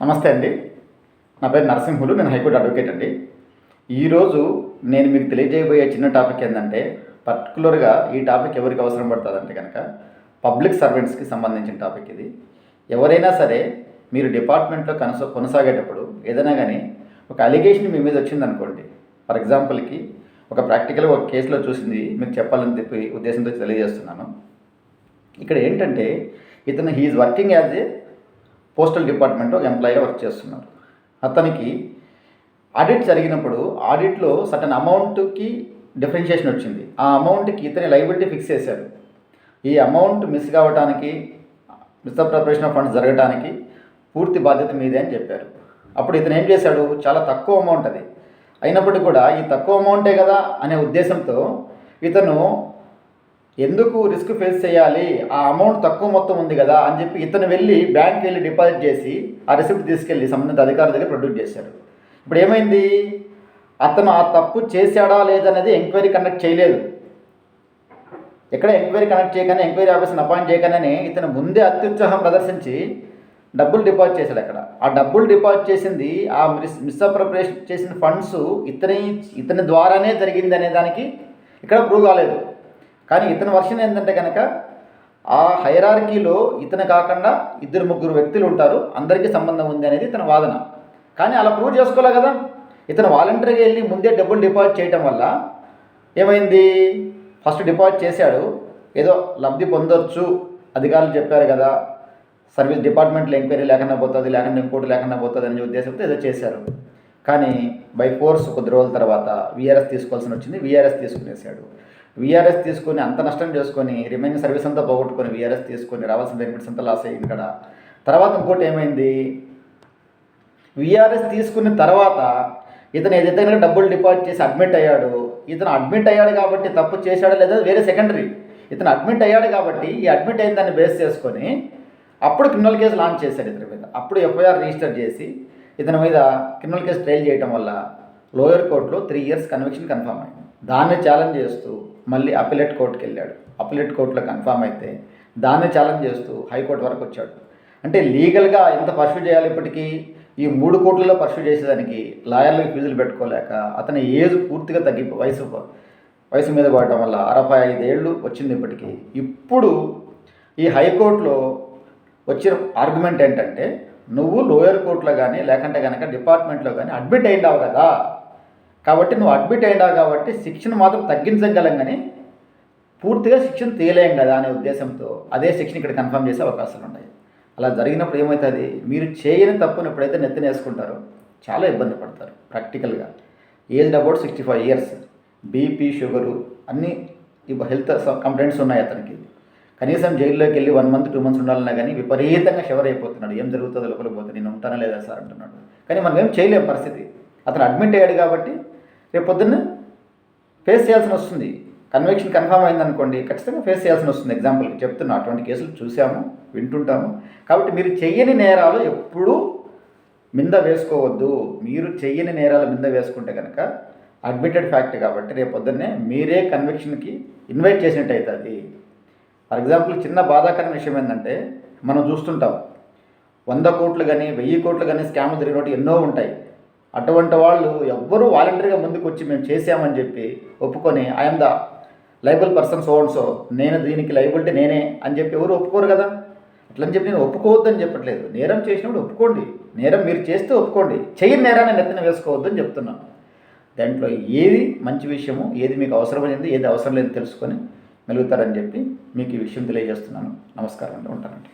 నమస్తే అండి. నా పేరు నరసింహులు. నేను హైకోర్టు అడ్వకేట్ అండి. ఈరోజు నేను మీకు తెలియజేయబోయే చిన్న టాపిక్ ఏంటంటే, పర్టికులర్గా ఈ టాపిక్ ఎవరికి అవసరం పడుతుందంటే కనుక పబ్లిక్ సర్వెంట్స్కి సంబంధించిన టాపిక్ ఇది. ఎవరైనా సరే మీరు డిపార్ట్మెంట్లో కొనసాగేటప్పుడు ఏదైనా కానీ ఒక అలిగేషన్ మీ మీద వచ్చిందనుకోండి. ఫర్ ఎగ్జాంపుల్కి ఒక ప్రాక్టికల్గా ఒక కేసులో చూసింది మీకు చెప్పాలని చెప్పి ఉద్దేశంతో తెలియజేస్తున్నాను. ఇక్కడ ఏంటంటే ఇతను he is working as a postal డిపార్ట్మెంట్లో ఒక ఎంప్లాయీగా వర్క్ చేస్తున్నారు. అతనికి ఆడిట్ జరిగినప్పుడు ఆడిట్లో సర్టన్ అమౌంట్కి డిఫరెన్షియేషన్ వచ్చింది. ఆ అమౌంట్కి ఇతని లైబిలిటీ ఫిక్స్ చేశారు. ఈ అమౌంట్ మిస్ కావడానికి, మిస్అప్రోప్రియేషన్ ఆఫ్ ఫండ్స్ జరగడానికి పూర్తి బాధ్యత మీదే అని చెప్పారు. అప్పుడు ఇతను ఏం చేశాడు, చాలా తక్కువ అమౌంట్ అది అయినప్పటికీ కూడా ఈ తక్కువ అమౌంటే కదా అనే ఉద్దేశంతో ఇతను ఎందుకు రిస్క్ ఫేస్ చేయాలి, ఆ అమౌంట్ తక్కువ మొత్తం ఉంది కదా అని చెప్పి ఇతను వెళ్ళి బ్యాంక్కి వెళ్ళి డిపాజిట్ చేసి ఆ రిసిప్ట్ తీసుకెళ్ళి సంబంధిత అధికారుల దగ్గర ప్రొడ్యూస్ చేశారు. ఇప్పుడు ఏమైంది, అతను ఆ తప్పు చేశాడా లేదనేది ఎంక్వైరీ కండక్ట్ చేయలేదు. ఎక్కడ ఎంక్వైరీ కండక్ట్ చేయగానే, ఎంక్వైరీ ఆఫీసర్ని అపాయింట్ చేయగానే ఇతను ముందే అత్యుత్సాహం ప్రదర్శించి డబ్బులు డిపాజిట్ చేశాడు. అక్కడ ఆ డబ్బులు డిపాజిట్ చేసింది, ఆ మిస్అప్రోప్రియేషన్ చేసిన ఫండ్స్ ఇతని ద్వారానే జరిగింది అనే దానికి ఇక్కడ ప్రూవ్ కాలేదు. కానీ ఇతని వర్షన్ ఏంటంటే కనుక ఆ హైరార్కీలో ఇతను కాకుండా 2-3 వ్యక్తులు ఉంటారు, అందరికీ సంబంధం ఉంది అనేది ఇతని వాదన. కానీ అలా ప్రూవ్ చేసుకోలే కదా. ఇతను వాలంటరీగా వెళ్ళి ముందే డబ్బులు డిపాజిట్ చేయడం వల్ల ఏమైంది, ఫస్ట్ డిపాజిట్ చేశాడు, ఏదో లబ్ధి పొందొచ్చు అధికారులు చెప్పారు కదా, సర్వీస్ డిపార్ట్మెంట్లో ఎంక్వైరీ లేకుండా పోతుంది, లేకుండా ఇంకోటి లేకుండా పోతుంది అనే ఉద్దేశంతో ఏదో చేశారు. కానీ బై ఫోర్స్ కొద్ది రోజుల తర్వాత వీఆర్ఎస్ తీసుకోవాల్సి వచ్చింది. వీఆర్ఎస్ తీసుకునేసాడు. వీఆర్ఎస్ తీసుకొని అంత నష్టం చేసుకొని రిమైనింగ్ సర్వీస్ అంతా పోగొట్టుకొని వీఆర్ఎస్ తీసుకొని రావాల్సిన బెనిఫిట్స్ అంతా లాస్ అయ్యింది ఇక్కడ. తర్వాత ఇంకోటి ఏమైంది, వీఆర్ఎస్ తీసుకున్న తర్వాత ఇతను ఏదైతే కనుక డబ్బులు డిపాజిట్ చేసి అడ్మిట్ అయ్యాడు. ఇతను అడ్మిట్ అయ్యాడు కాబట్టి తప్పు చేశాడో లేదా వేరే సెకండరీ. ఇతను అడ్మిట్ అయ్యాడు కాబట్టి ఈ అడ్మిట్ అయిన దాన్ని బేస్ చేసుకొని అప్పుడు క్రిమినల్ కేసు లాంచ్ చేశాడు ఇతని మీద. అప్పుడు ఎఫ్ఐఆర్ రిజిస్టర్ చేసి ఇతని మీద క్రిమినల్ కేసు ట్రయల్ చేయడం వల్ల లోయర్ కోర్టులో 3 years కన్విక్షన్ కన్ఫర్మ్ అయింది. దాన్ని ఛాలెంజ్ చేస్తూ మళ్ళీ అపిలేట్ కోర్టుకి వెళ్ళాడు. అపిలేట్ కోర్టులో కన్ఫర్మ్ అయితే దాన్ని ఛాలెంజ్ చేస్తూ హైకోర్టు వరకు వచ్చాడు. అంటే లీగల్గా ఎంత పర్సూ చేయాలి, ఇప్పటికీ ఈ 3 కోర్టులలో పర్సూ చేసేదానికి లాయర్లకు ఫీజులు పెట్టుకోలేక అతని ఏజ్ పూర్తిగా వయసు మీద పడటం వల్ల 65 ఏళ్ళు వచ్చింది ఇప్పటికీ. ఇప్పుడు ఈ హైకోర్టులో వచ్చిన ఆర్గ్యుమెంట్ ఏంటంటే, నువ్వు లోయర్ కోర్టులో కానీ లేకుంటే కనుక డిపార్ట్మెంట్లో కానీ అడ్మిట్ అయ్యావు కదా, కాబట్టి నువ్వు అడ్మిట్ అయినావు కాబట్టి శిక్షను మాత్రం తగ్గించగలం కానీ పూర్తిగా శిక్షను తీయలేం కదా అనే ఉద్దేశంతో అదే శిక్షణ ఇక్కడ కన్ఫర్మ్ చేసే అవకాశాలు ఉన్నాయి. అలా జరిగినప్పుడు ఏమవుతుంది, మీరు చేయని తప్పును ఎప్పుడైతే నెత్తిన వేసుకుంటారో చాలా ఇబ్బంది పడతారు. ప్రాక్టికల్గా age about 65 years, BP, sugar అన్నీ హెల్త్ కంప్లైంట్స్ ఉన్నాయి అతనికి. కనీసం జైల్లోకి వెళ్ళి 1 month 2 months ఉండాలన్నా కానీ విపరీతంగా షవర్ అయిపోతున్నాడు. ఏం జరుగుతుందో లోపలికి పోతే నేను ఉంటానా లేదా సార్ అంటున్నాడు. కానీ మనం ఏం చేయలేం పరిస్థితి. అతను అడ్మిట్ అయ్యాడు కాబట్టి రేపు పొద్దున్న ఫేస్ చేయాల్సి వస్తుంది. కన్విక్షన్ కన్ఫర్మ్ అయిందనుకోండి, ఖచ్చితంగా ఫేస్ చేయాల్సి వస్తుంది. ఎగ్జాంపుల్కి చెప్తున్నా, అటువంటి కేసులు చూసాము, వింటుంటాము. కాబట్టి మీరు చెయ్యని నేరాలు ఎప్పుడూ మింద వేసుకోవద్దు. మీరు చెయ్యని నేరాలు మింద వేసుకుంటే కనుక అడ్మిటెడ్ ఫ్యాక్ట్ కాబట్టి రేపు పొద్దున్నే మీరే కన్విక్షన్కి ఇన్వైట్ చేసినట్టు అవుతుంది. ఫర్ ఎగ్జాంపుల్ చిన్న బాధాకరమైన విషయం ఏంటంటే, మనం చూస్తుంటాం 100 కోట్లు కానీ 1000 కోట్లు కానీ స్కామ్ జరిగినట్టు ఎన్నో ఉంటాయి. అటువంటి వాళ్ళు ఎవ్వరూ వాలంటరీగా ముందుకు వచ్చి మేము చేసామని చెప్పి ఒప్పుకొని I'm the liable person so and so, నేను దీనికి లైబిలిటీ నేనే అని చెప్పి ఎవరు ఒప్పుకోరు కదా. అట్లని చెప్పి నేను ఒప్పుకోవద్దని చెప్పట్లేదు. నేరం చేసినప్పుడు ఒప్పుకోండి, నేరం మీరు చేస్తే ఒప్పుకోండి, చెయ్యని నేరాన్ని నెత్తిన వేసుకోవద్దని చెప్తున్నాను. దాంట్లో ఏది మంచి విషయము, ఏది మీకు అవసరమైంది, ఏది అవసరం లేదని తెలుసుకొని మెలుగుతారని చెప్పి మీకు ఈ విషయం తెలియజేస్తున్నాను. నమస్కారం అండి, ఉంటానండి.